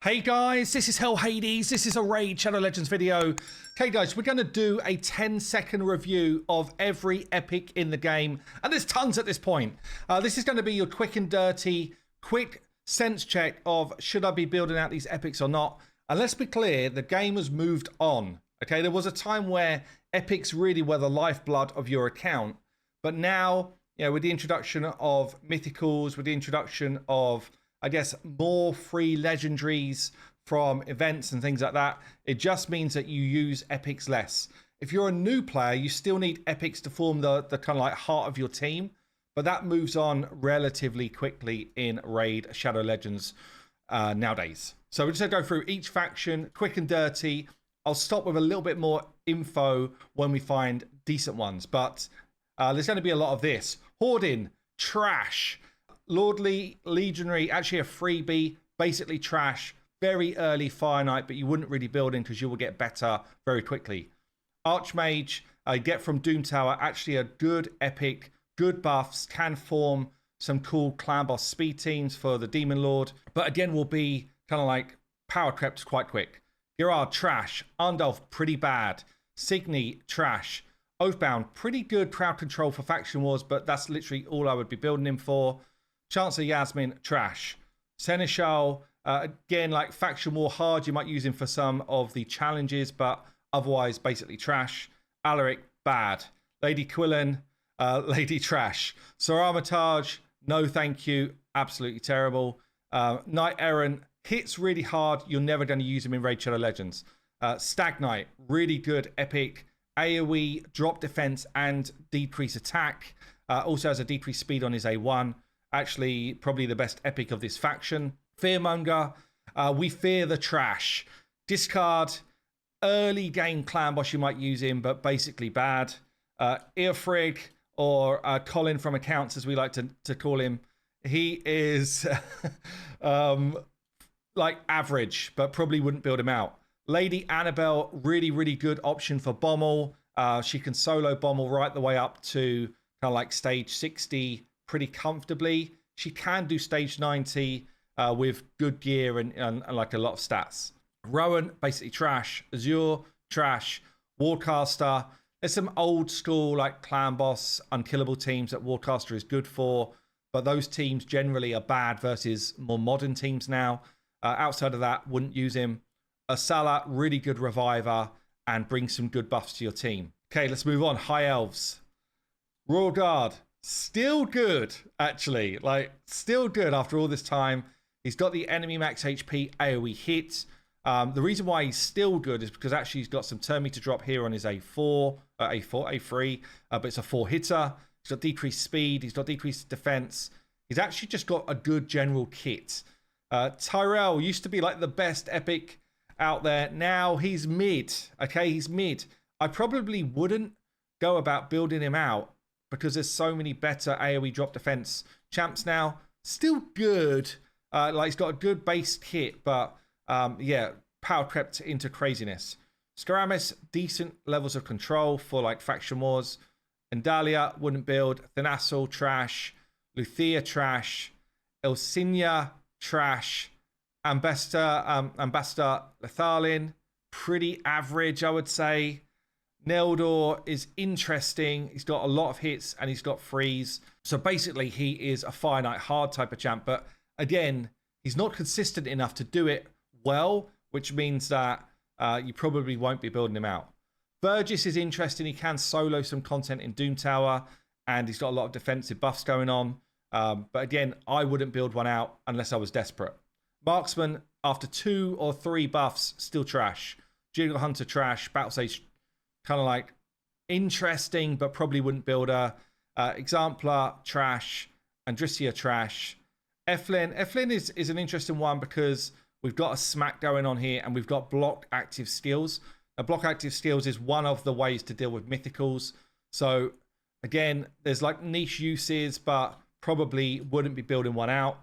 Hey guys, this is Hell Hades. This is a Raid Shadow Legends video. Okay guys, we're going to do a 10-second review of every epic in the game. And there's tons at this point. This is going to be your quick and dirty, quick sense check of should I be building out these epics or not. And let's be clear, the game has moved on. Okay, there was a time where epics really were the lifeblood of your account. But now, you know, with the introduction of mythicals, with the introduction of, I guess, more free legendaries from events and things like that, it just means that you use epics less. If you're a new player, you still need epics to form the kind of like heart of your team, but that moves on relatively quickly in Raid Shadow Legends nowadays. So we're just gonna go through each faction, quick and dirty. I'll stop with a little bit more info when we find decent ones, but there's gonna be a lot of this. Hoarding, trash. Lordly, Legionary, actually a freebie, basically trash, very early Fire Knight, but you wouldn't really build in because you will get better very quickly. Archmage, get from Doom Tower, actually a good epic, good buffs, can form some cool clan boss speed teams for the Demon Lord, but again will be kind of like power crept quite quick. Gerard, trash. Undolf, pretty bad. Signy, trash. Oathbound, pretty good crowd control for faction wars, but that's literally all I would be building him for. Chancellor Yasmin, trash. Seneschal, again, like faction war hard, you might use him for some of the challenges, but otherwise basically trash. Alaric, bad. Lady Quillen, lady trash. Sir Armitage, no thank you, absolutely terrible. Knight Errant, hits really hard, you're never going to use him in Raid Shadow Legends. Stag Knight, really good, epic. AoE, drop defense and decrease attack. Also has a decreased speed on his A1. Actually, probably the best epic of this faction. Fearmonger, we fear the trash. Discard, early game clan boss, you might use him, but basically bad. Earfrig, or Colin from accounts, as we like to call him. He is like average, but probably wouldn't build him out. Lady Annabelle, really, really good option for Bommel. She can solo Bommel right the way up to kind of like stage 60 pretty comfortably. She can do stage 90 with good gear and like a lot of stats. Rowan, basically trash. Azure, trash. Wardcaster, there's some old school like clan boss, unkillable teams that Wardcaster is good for, but those teams generally are bad versus more modern teams now. Outside of that, wouldn't use him. Asala, really good reviver and brings some good buffs to your team. Okay, let's move on. High Elves. Royal Guard, still good, actually. Like, still good after all this time. He's got the enemy max HP AoE hit. The reason why he's still good is because actually he's got some turn meter drop here on his A3, but it's a 4 hitter. He's got decreased speed. He's got decreased defense. He's actually just got a good general kit. Tyrell used to be like the best epic out there. Now he's mid. Okay, he's mid. I probably wouldn't go about building him out because there's so many better AoE drop defense champs now. Still good. Like he's got a good base kit, but yeah, power crept into craziness. Skaramis, decent levels of control for like faction wars. Endalia, wouldn't build. Thanassal, trash. Luthia, trash. Elsinia, trash. Ambassador Lethalin, pretty average, I would say. Neldor is interesting. He's got a lot of hits and he's got freeze. So basically, he is a Fire Knight hard type of champ. But again, he's not consistent enough to do it well, which means that you probably won't be building him out. Burgess is interesting. He can solo some content in Doom Tower and he's got a lot of defensive buffs going on. But again, I wouldn't build one out unless I was desperate. Marksman, after 2 or 3 buffs, still trash. Jiggle Hunter, trash. Battle Sage, kind of like interesting, but probably wouldn't build her. Exemplar, trash. Andrissia, trash. Eflin is an interesting one because we've got a smack going on here and we've got block active skills. Block active skills is one of the ways to deal with mythicals. So again, there's like niche uses, but probably wouldn't be building one out.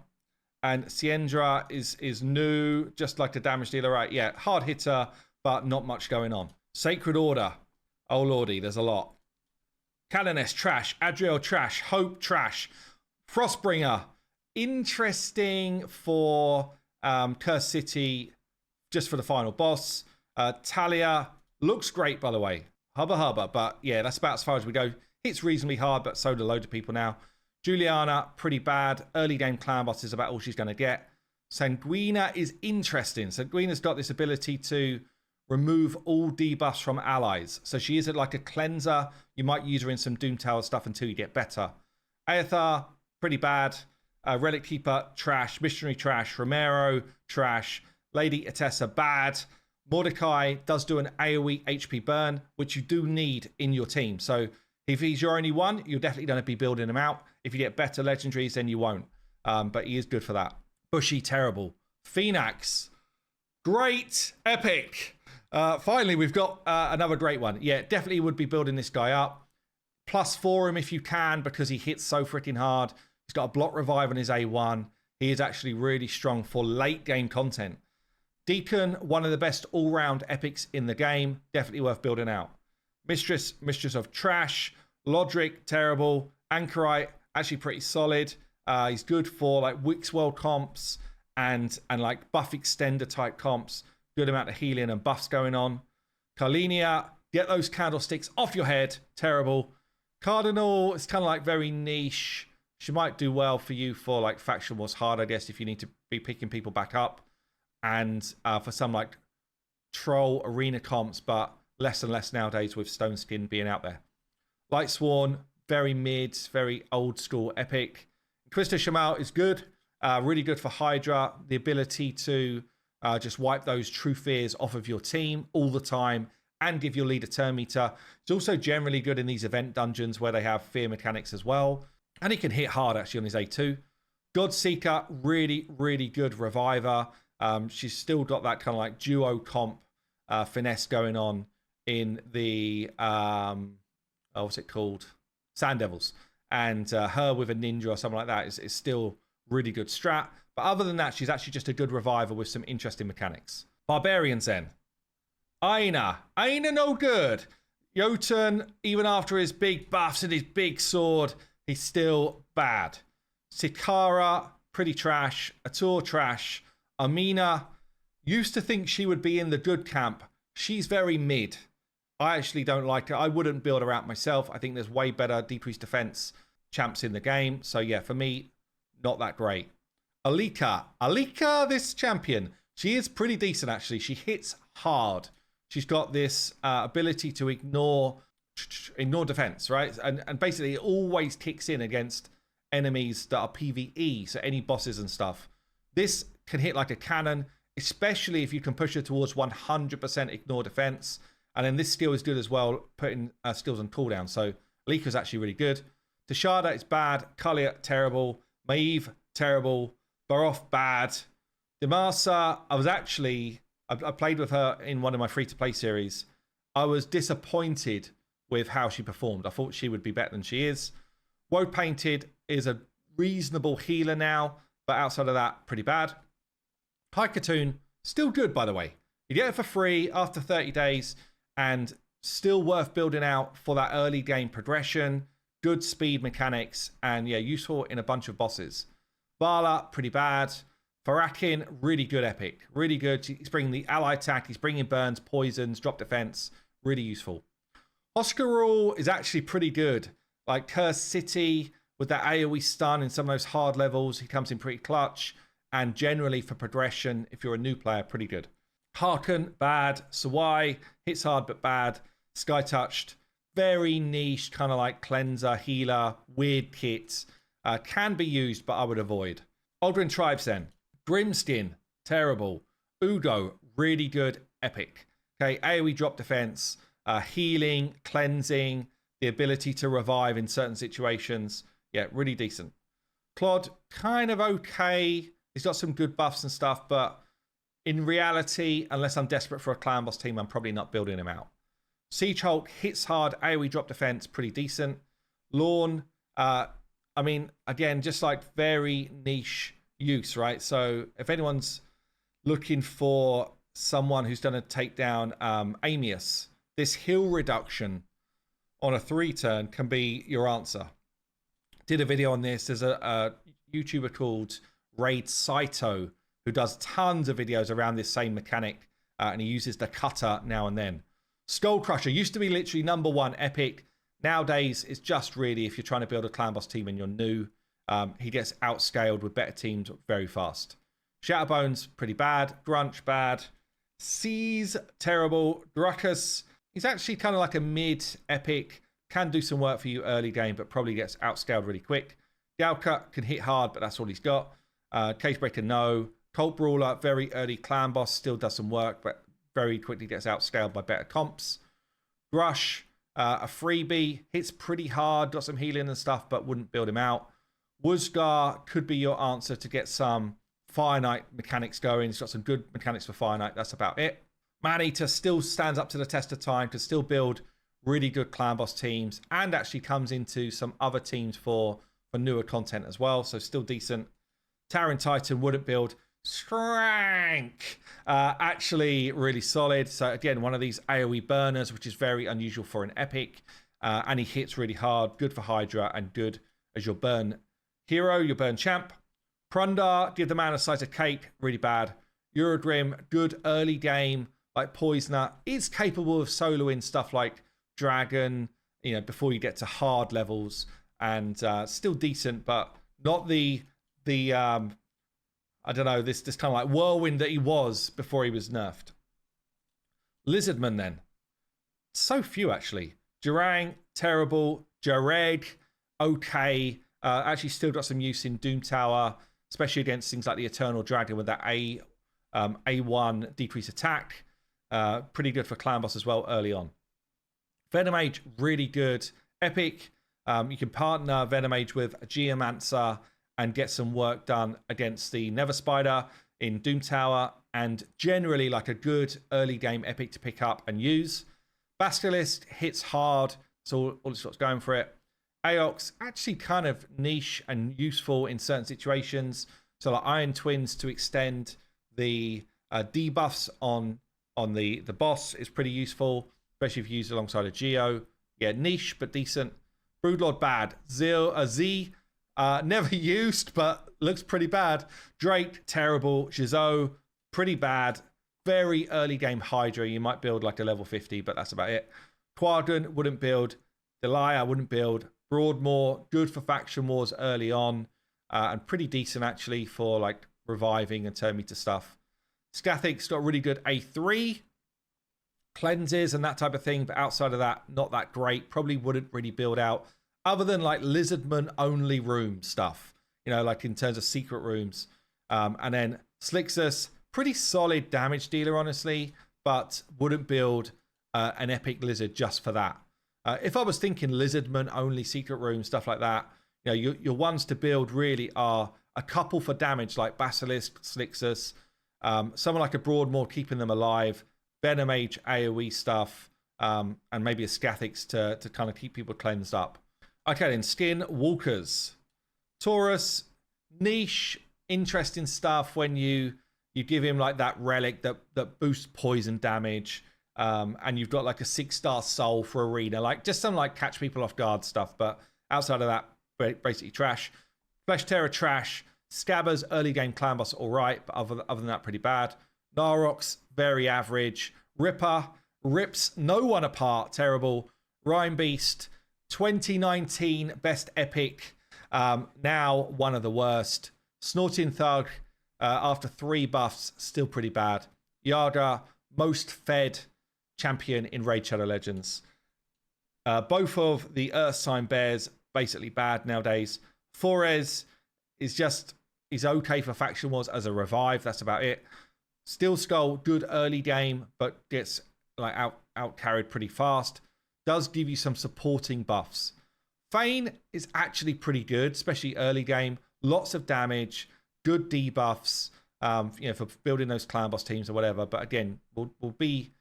And Siendra is new, just like the damage dealer, right? Yeah, hard hitter, but not much going on. Sacred Order. Oh, lordy, there's a lot. Calanes, trash. Adriel, trash. Hope, trash. Frostbringer, interesting for Curse City, just for the final boss. Talia looks great, by the way. Hubba hubba, but yeah, that's about as far as we go. Hits reasonably hard, but so do a load of people now. Juliana, pretty bad. Early game clan boss is about all she's going to get. Sanguina is interesting. Sanguina's got this ability to remove all debuffs from allies. So she is like a cleanser. You might use her in some Doom Tower stuff until you get better. Aethar, pretty bad. Relic Keeper, trash. Missionary, trash. Romero, trash. Lady Atessa, bad. Mordecai does do an AoE HP burn, which you do need in your team. So if he's your only one, you're definitely going to be building him out. If you get better legendaries, then you won't. But he is good for that. Bushy, terrible. Phoenix, great, epic. Finally, we've got another great one. Yeah, definitely would be building this guy up. Plus for him if you can, because he hits so freaking hard. He's got a block revive on his A1. He is actually really strong for late game content. Deacon, one of the best all-round epics in the game. Definitely worth building out. Mistress of Trash. Lodric, terrible. Anchorite, actually pretty solid. He's good for like Wix World comps and like buff extender type comps. Good amount of healing and buffs going on. Carlinia, get those candlesticks off your head. Terrible. Cardinal, it's kind of like very niche. She might do well for you for like Faction Wars Hard, I guess, if you need to be picking people back up. And for some like troll arena comps, but less and less nowadays with Stone Skin being out there. Lightsworn, very mid, very old school epic. Inquisitor Shamal is good, really good for Hydra. The ability to just wipe those true fears off of your team all the time and give your leader turn meter. It's also generally good in these event dungeons where they have fear mechanics as well. And he can hit hard actually on his A2. Godseeker, really, really good reviver. She's still got that kind of like duo comp finesse going on in the, what's it called? Sand Devils. And her with a ninja or something like that is still really good strat. But other than that, she's actually just a good reviver with some interesting mechanics. Barbarians then. Aina no good. Jotun, even after his big buffs and his big sword, he's still bad. Sikara, pretty trash. Atur, trash. Amina, used to think she would be in the good camp. She's very mid. I actually don't like her. I wouldn't build her out myself. I think there's way better decreased defense champs in the game. So yeah, for me, not that great. Alika, this champion, she is pretty decent actually. She hits hard. She's got this ability to ignore defense, right? And basically it always kicks in against enemies that are PvE, so any bosses and stuff. This can hit like a cannon, especially if you can push her towards 100% ignore defense. And then this skill is good as well, putting skills on cooldown. So Alika's actually really good. Tashada is bad. Kalia, terrible. Maeve, terrible. Baroth, bad. Demasa, I played with her in one of my free-to-play series. I was disappointed with how she performed. I thought she would be better than she is. Woad Painted is a reasonable healer now, but outside of that, pretty bad. Haikatoon, still good, by the way. You get it for free after 30 days, and still worth building out for that early game progression, good speed mechanics, and yeah, useful in a bunch of bosses. Vala, pretty bad. Farakin, really good epic. Really good. He's bringing the ally attack. He's bringing burns, poisons, drop defense. Really useful. Oscarul is actually pretty good. Like Curse City with that AoE stun in some of those hard levels. He comes in pretty clutch. And generally for progression, if you're a new player, pretty good. Harken, bad. Sawai, hits hard but bad. Sky Touched, very niche, kind of like cleanser, healer, weird kits. Can be used, but I would avoid. Ogryn Tribes then. Grimskin, terrible. Ugo, really good, epic. Okay, AoE drop defense, healing, cleansing, the ability to revive in certain situations. Yeah, really decent. Claude, kind of okay. He's got some good buffs and stuff, but in reality, unless I'm desperate for a clan boss team, I'm probably not building him out. Siege Hulk hits hard, AoE drop defense, pretty decent. Lorne, I mean, again, just like very niche use, right? So if anyone's looking for someone who's going to take down Amius, this heal reduction on a 3-turn can be your answer. Did a video on this. There's a YouTuber called Raid Saito who does tons of videos around this same mechanic, and he uses the cutter now and then. Skull Crusher used to be literally #1 epic. Nowadays, it's just really if you're trying to build a clan boss team and you're new, he gets outscaled with better teams very fast. Shatterbones, pretty bad. Grunch, bad. Seize, terrible. Druckus, he's actually kind of like a mid-epic. Can do some work for you early game, but probably gets outscaled really quick. Galcut can hit hard, but that's all he's got. Cagebreaker, no. Cult Brawler, very early clan boss, still does some work, but very quickly gets outscaled by better comps. Grush, a freebie, hits pretty hard, got some healing and stuff, but wouldn't build him out. Woosgar could be your answer to get some Fire Knight mechanics going. He's got some good mechanics for Fire Knight. That's about it. Maneater still stands up to the test of time, can still build really good clan boss teams, and actually comes into some other teams for newer content as well. So still decent. Towering Titan wouldn't build. Strank, actually really solid. So again, one of these AoE burners, which is very unusual for an epic, and he hits really hard. Good for Hydra and good as your burn hero, your burn champ. Prundar, give the man a slice of cake, really bad. Eurogrim, good early game, like Poisoner, is capable of soloing stuff like Dragon, you know, before you get to hard levels, and still decent, but not the I don't know, this kind of like whirlwind that he was before he was nerfed. Lizardmen then. So few, actually. Durang, terrible. Jareg, okay. Actually still got some use in Doom Tower, especially against things like the Eternal Dragon with that A1 decrease attack. Pretty good for clan boss as well early on. Venomage, really good. Epic. You can partner Venomage with a Geomancer and get some work done against the Nether Spider in Doom Tower, and generally like a good early game epic to pick up and use. Basilisk hits hard, so all it's got going for it. Aox, actually kind of niche and useful in certain situations. So like Iron Twins to extend the debuffs on the boss is pretty useful, especially if you use it alongside a Geo. Yeah, niche, but decent. Broodlord, bad. Z, never used, but looks pretty bad. Drake, terrible. Jizo, pretty bad. Very early game Hydra. You might build like a level 50, but that's about it. Quadrant, wouldn't build. Delia, wouldn't build. Broadmoor, good for faction wars early on, and pretty decent actually for like reviving and turn meter stuff. Scathic's got really good A3 cleanses and that type of thing, but outside of that, not that great. Probably wouldn't really build out other than like Lizardman only room stuff, you know, like in terms of secret rooms. And then Slixus, pretty solid damage dealer, honestly, but wouldn't build an epic lizard just for that. If I was thinking Lizardman only secret room, stuff like that, you know, your ones to build really are a couple for damage like Basilisk, Slixus, someone like a Broadmoor keeping them alive, Venomage AoE stuff, and maybe a Scathix to kind of keep people cleansed up. Okay, then Skinwalkers. Taurus, niche, interesting stuff when you give him like that relic that boosts poison damage. And you've got like a 6-star soul for arena, like just some like catch people off guard stuff, but outside of that, basically trash. Flesh Terror, trash. Scabbers, early game clan boss, all right, but other than that, pretty bad. Narox, very average. Ripper, rips no one apart, terrible. Rhyme Beast, 2019 best epic, now one of the worst. Snorting Thug, after 3 buffs, still pretty bad. Yaga, most fed champion in Raid Shadow Legends. Both of the Earth Sign Bears basically bad nowadays. Forez is okay for faction wars as a revive. That's about it. Steel Skull, good early game, but gets like out carried pretty fast. Does give you some supporting buffs. Fane is actually pretty good, especially early game. Lots of damage, good debuffs, you know, for building those clan boss teams or whatever. But again, will be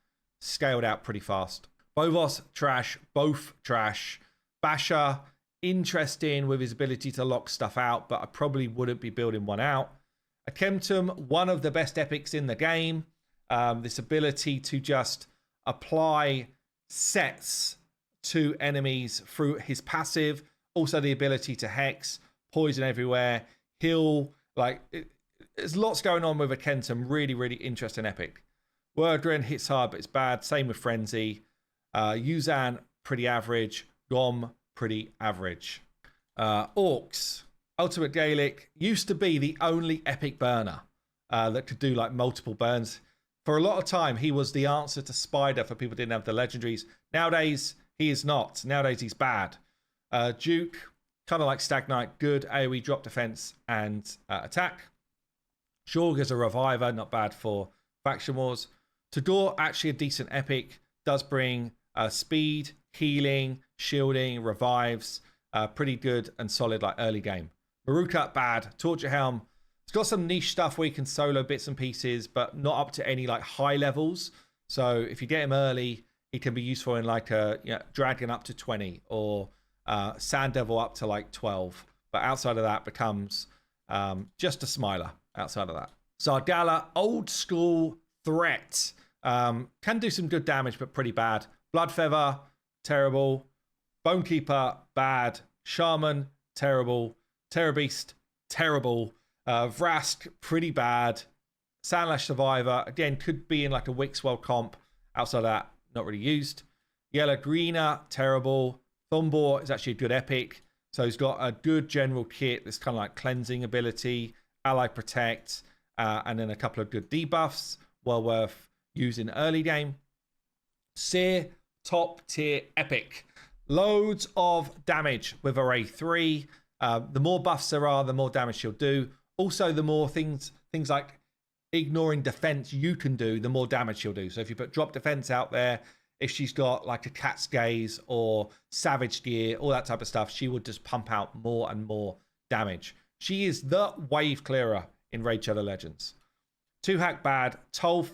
scaled out pretty fast. Bovos, trash. Both trash. Basher, interesting with his ability to lock stuff out, but I probably wouldn't be building one out. Akemtum, one of the best epics in the game. This ability to just apply sets to enemies through his passive. Also the ability to hex, poison everywhere, heal, like there's lots going on with Akentum. Really, really interesting epic. Wordgren hits hard, but it's bad. Same with Frenzy. Yuzan, pretty average. Gom, pretty average. Orcs. Ultimate Gaelic used to be the only epic burner that could do like multiple burns. For a lot of time, he was the answer to Spider for people who didn't have the legendaries. Nowadays, he is not. Nowadays, he's bad. Duke, kind of like Stagnite, good AoE drop defense and attack. Shorg is a reviver, not bad for faction wars. Tador, actually a decent epic, does bring speed, healing, shielding, revives, pretty good and solid like early game. Maruka, bad. Torture Helm, it's got some niche stuff where you can solo bits and pieces, but not up to any like high levels. So if you get him early, he can be useful in like a Dragon up to 20 or Sand Devil up to like 12. But outside of that becomes just a smiler outside of that. Zardala, old school threat. Can do some good damage, but pretty bad. Bloodfeather, terrible. Bonekeeper, bad. Shaman, terrible. Terror Beast, terrible. Vrask, pretty bad. Sandlash Survivor, again, could be in like a Wix World comp. Outside of that, not really used. Yellow Greener, terrible. Thumbor is actually a good epic. So he's got a good general kit. This kind of like cleansing ability, ally protect, and then a couple of good debuffs. Well worth using early game. Seer, top tier epic. Loads of damage with Array 3. The more buffs there are, the more damage she'll do. Also, the more things like ignoring defense you can do, the more damage she'll do. So if you put drop defense out there, if she's got like a Cat's Gaze or Savage Gear, all that type of stuff, she would just pump out more and more damage. She is the wave clearer in Raid Shadow Legends. 2-hack bad. Tolf.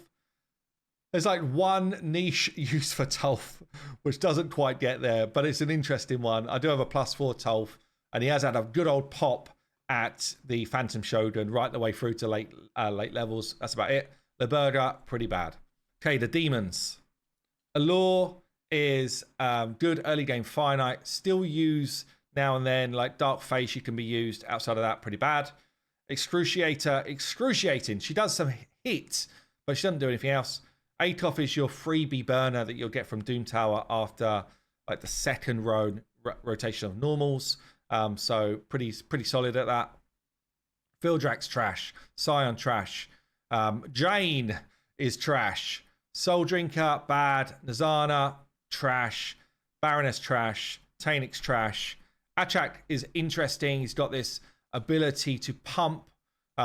There's like one niche use for Tolf, which doesn't quite get there, but it's an interesting one. I do have a +4 Tolf, and he has had a good old pop at the Phantom Shogun right the way through to late levels. That's about it. Liberga, pretty bad. Okay, the demons. Allure is good early game finite. Still use now and then, like Dark Face, she can be used. Outside of that, pretty bad. Excruciator, excruciating. She does some hits, but she doesn't do anything else. Atoff is your freebie burner that you'll get from Doom Tower after like the second rotation of normals. So pretty solid at that. Fildrax trash. Scion trash. Jane is trash. Soul Drinker bad. Nazana trash. Baroness trash. Tanix trash. Achak is interesting. He's got this ability to pump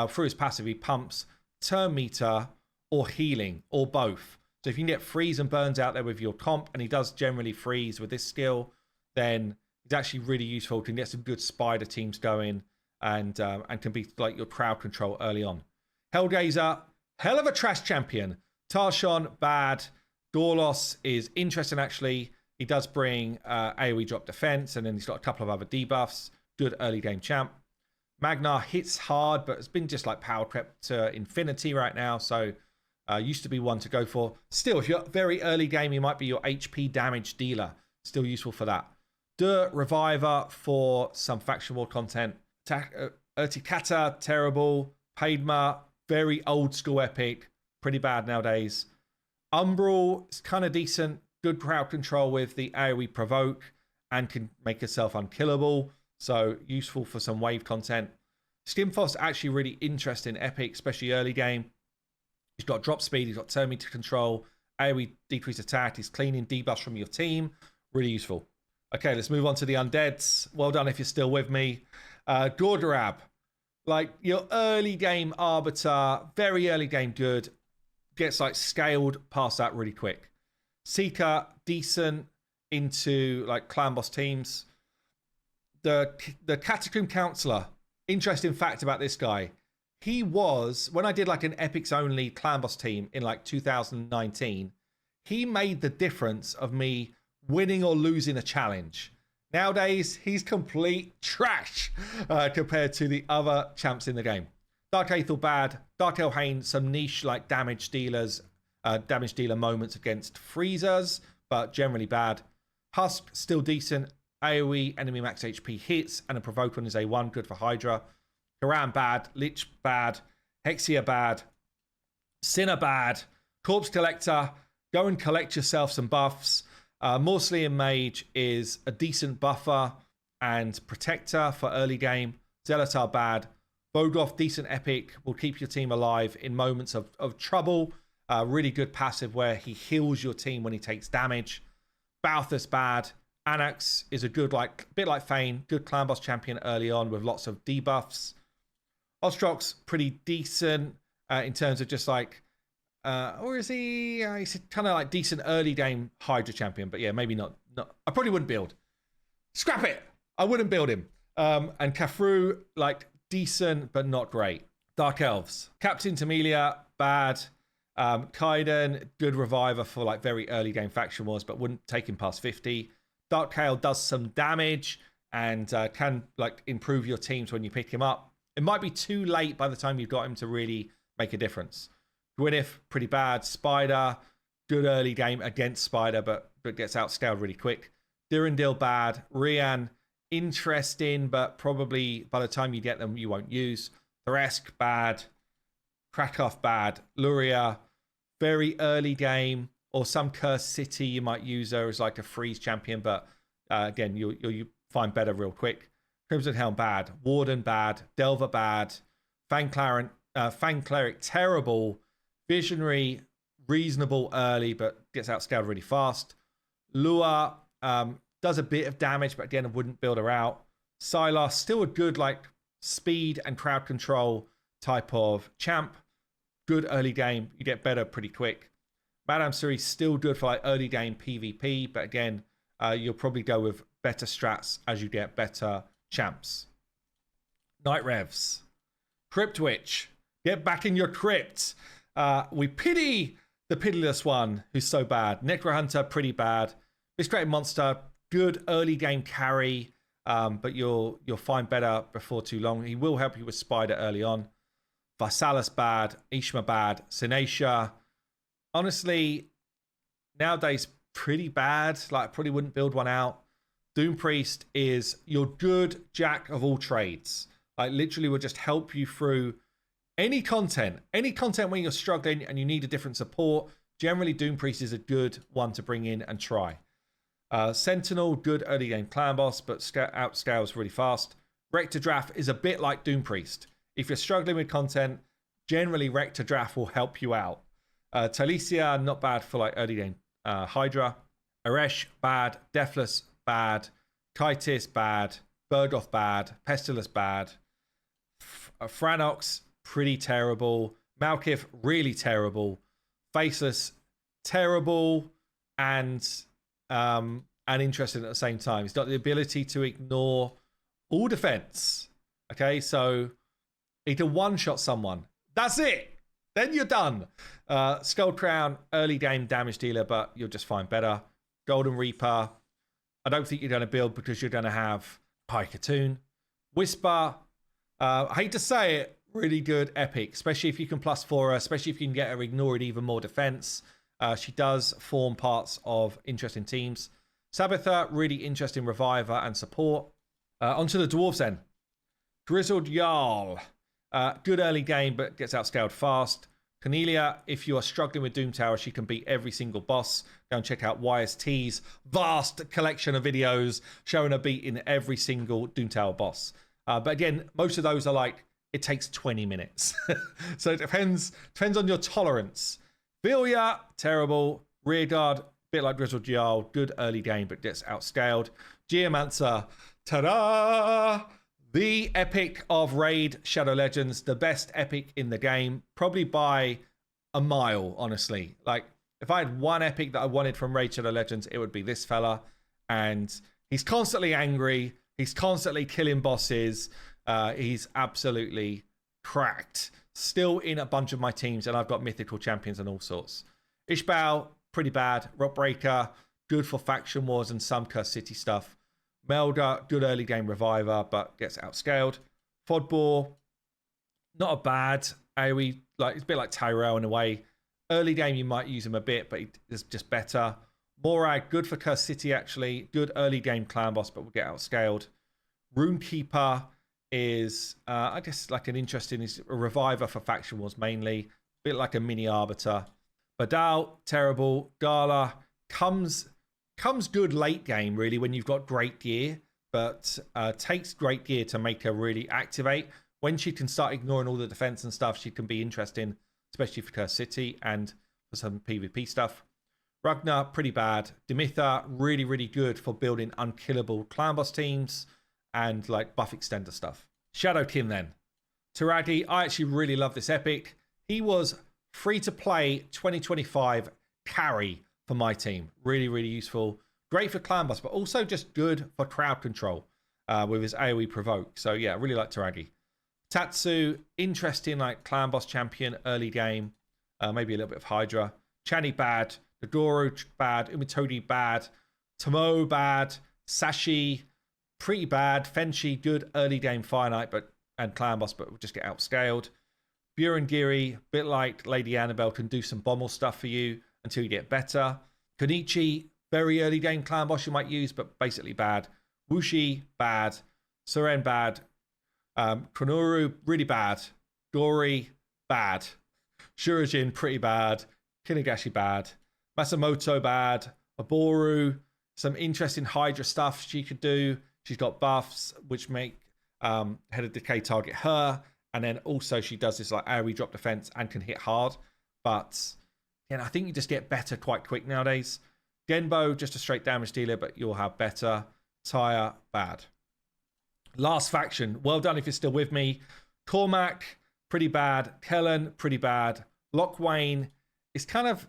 through his passive. He pumps turn meter or healing or both. So if you can get freeze and burns out there with your comp, and he does generally freeze with this skill, then it's actually really useful. Can get some good spider teams going and can be like your crowd control early on. Hellgazer, hell of a trash champion. Tarshon, bad. Dorlos is interesting actually. He does bring AoE drop defense, and then he's got a couple of other debuffs. Good early game champ. Magnar hits hard, but it's been just like power crept to infinity right now. So used to be one to go for. Still, if you're very early game, he might be your HP damage dealer. Still useful for that. Dirt Reviver for some faction war content. Urtikata, terrible. Paidma, very old school epic. Pretty bad nowadays. Umbral is kind of decent. Good crowd control with the AoE provoke and can make herself unkillable. So useful for some wave content. Skimfoss actually really interesting epic, especially early game. He's got drop speed, he's got turn meter control, AoE decrease attack, he's cleaning debuffs from your team. Really useful. Okay, let's move on to the undeads. Well done if you're still with me. Gordarab, like your early game arbiter, very early game good. Gets like scaled past that really quick. Seeker, decent into like clan boss teams. The Catacomb Counselor, interesting fact about this guy. He was, when I did like an epics only clan boss team in like 2019, he made the difference of me winning or losing a challenge. Nowadays, he's complete trash compared to the other champs in the game. Dark Aethel bad. Dark Elhain, some niche like damage dealer moments against freezers, but generally bad. Husk, still decent. AoE, enemy max HP hits, and a provoke on his A1, good for Hydra. Haran bad. Lich bad. Hexia bad. Sinner bad. Corpse Collector, go and collect yourself some buffs. Mausoleum Mage is a decent buffer and protector for early game. Zealotar bad. Bogoth, decent epic, will keep your team alive in moments of trouble. Really good passive where he heals your team when he takes damage. Balthus bad. Anax is a good, bit like Fane, good clan boss champion early on with lots of debuffs. Ostrox, pretty decent in terms of just or is he? He's kind of decent early game Hydra champion, but yeah, maybe not. I probably wouldn't build. Scrap it. I wouldn't build him. And Kafru, decent but not great. Dark Elves, Captain Tamelia, bad. Kaiden, good reviver for very early game faction wars, but wouldn't take him past 50. Dark Kale does some damage and can improve your teams when you pick him up. It might be too late by the time you've got him to really make a difference. Gwyneth, pretty bad. Spider, good early game against Spider, but gets outscaled really quick. Dirindil, bad. Rian, interesting, but probably by the time you get them, you won't use. Thresk, bad. Krakow, bad. Luria, very early game. Or some Cursed City, you might use her as a freeze champion, but again, you find better real quick. Crimson Helm, bad. Warden, bad. Delver, bad. Fang Cleric, terrible. Visionary, reasonable early, but gets outscaled really fast. Lua does a bit of damage, but again, I wouldn't build her out. Sylar, still a good speed and crowd control type of champ. Good early game. You get better pretty quick. Madame Suri, still good for early game PvP, but again, you'll probably go with better strats as you get better champs. Night Revs. Crypt Witch, get back in your crypt. We pity the pitiless one who's so bad. Necro Hunter, pretty bad. Discreet Monster, good early game carry, but you'll find better before too long. He will help you with Spider early on. Varsalis, bad. Ishma, bad. Sinacia, honestly, nowadays, pretty bad. I probably wouldn't build one out. Doom Priest is your good jack of all trades. Literally will just help you through any content when you're struggling and you need a different support. Generally, Doom Priest is a good one to bring in and try. Sentinel, good early game clan boss, but outscales really fast. Rector Draft is a bit like Doom Priest. If you're struggling with content, generally Rector Draft will help you out. Talicia, not bad for early game Hydra. Aresh, bad. Deathless, bad. Kaitis, bad. Bergoth, bad. Pestilus, bad. Franox, pretty terrible. Malkith, really terrible. Faceless, terrible and interesting at the same time. He's got the ability to ignore all defense. Okay, so he can one-shot someone. That's it. Then you're done. Skull Crown, early game damage dealer, but you'll just find better. Golden Reaper, I don't think you're going to build because you're going to have High Katoon. Whisper, I hate to say it, really good epic, especially if you can +4 her, especially if you can get her ignored even more defense. She does form parts of interesting teams. Sabbather, really interesting reviver and support. Onto the Dwarves then. Grizzled Jarl, good early game, but gets outscaled fast. Cornelia, if you are struggling with Doom Tower, she can beat every single boss. Go and check out YST's vast collection of videos showing her beating every single Doom Tower boss. But again, most of those are it takes 20 minutes. So it depends on your tolerance. Vilya, terrible. Rearguard, bit like Grizzled Jarl, good early game, but gets outscaled. Geomancer, ta-da! The epic of Raid Shadow Legends, the best epic in the game, probably by a mile, honestly. If I had one epic that I wanted from Raid Shadow Legends, it would be this fella. And he's constantly angry. He's constantly killing bosses. He's absolutely cracked. Still in a bunch of my teams, and I've got mythical champions and all sorts. Ishbal, pretty bad. Rockbreaker, good for faction wars and some Cursed City stuff. Melda, good early game reviver, but gets outscaled. Fodbor, not a bad AoE. It's a bit like Tyrell in a way. Early game, you might use him a bit, but he's just better. Morag, good for Cursed City, actually. Good early game clan boss, but will get outscaled. Runekeeper is, I guess, like an interesting, is a reviver for faction wars mainly, a bit like a mini arbiter. Badal, terrible. Gala comes good late game, really, when you've got great gear, but takes great gear to make her really activate. When she can start ignoring all the defense and stuff, she can be interesting, especially for Curse City and for some PvP stuff. Ragnar, pretty bad. Dimitha, really, really good for building unkillable clan boss teams and like buff extender stuff. Shadowkin then. Taragi, I actually really love this epic. He was free to play 2025 carry for my team. Really, really useful. Great for clan boss, but also just good for crowd control with his AoE provoke. So yeah, I really like Taragi. Tatsu, interesting like clan boss champion early game. Maybe a little bit of Hydra. Chani, bad. Dodoro, bad. Umitodi, bad. Tomo, bad. Sashi, pretty bad. Fenshi, good early game Fire Knight and clan boss, but will just get outscaled. Burengiri, bit like Lady Annabelle, can do some bommel stuff for you until you get better. Konichi, very early game clan boss you might use, but basically bad. Wushi, bad. Suren, bad. Konoru, really bad. Gori, bad. Shurajin, pretty bad. Kinigashi, bad. Masamoto, bad. Aboru, some interesting Hydra stuff she could do. She's got buffs which make Head of Decay target her, and then also she does this like AoE drop defense and can hit hard. But yeah, I think you just get better quite quick nowadays. Genbo, just a straight damage dealer, but you'll have better. Taya, bad. Last faction, well done if you're still with me. Cormac, pretty bad. Kellen, pretty bad. Lockwayne is kind of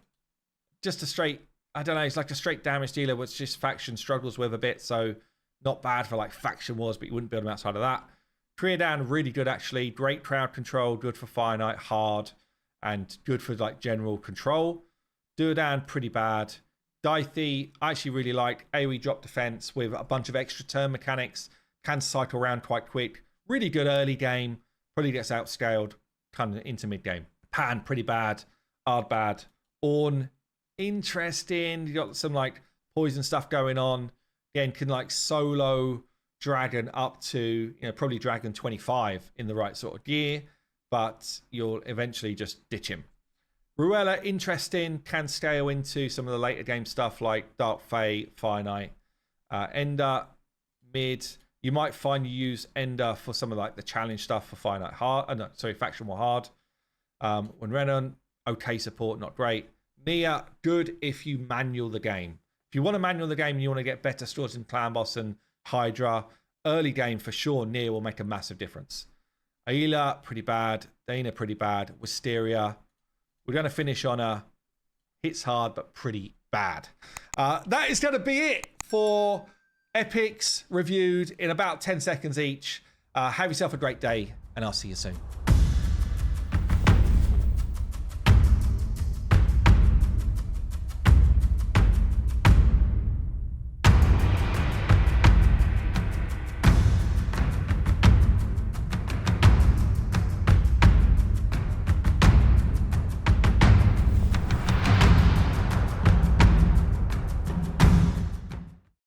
just a straight, I don't know, it's like a straight damage dealer, which this faction struggles with a bit, so not bad for like faction wars, but you wouldn't build them outside of that. Triadan, really good actually. Great crowd control, good for Fire Knight, hard, and good for like general control. Duodan, pretty bad. Daithi, I actually really like. AoE drop defense with a bunch of extra turn mechanics. Can cycle around quite quick. Really good early game. Probably gets outscaled kind of into mid game. Pan, pretty bad. Ard, bad. Orn, interesting. You got some like poison stuff going on. Again, can like solo dragon up to, probably dragon 25 in the right sort of gear, but you'll eventually just ditch him. Ruella, interesting, can scale into some of the later game stuff like Dark Fae, Fire Knight. Ender, mid. You might find you use Ender for some of like the challenge stuff for Fire Knight hard. Faction War hard. When Renan, okay support, not great. Nia, good if you manual the game. If you want to manual the game and you want to get better stores in Clan Boss and Hydra, early game for sure, Nia will make a massive difference. Aila, pretty bad. Dana, pretty bad. Wisteria, we're going to finish on a hits hard, but pretty bad. That is going to be it for Epics reviewed in about 10 seconds each. Have yourself a great day, and I'll see you soon.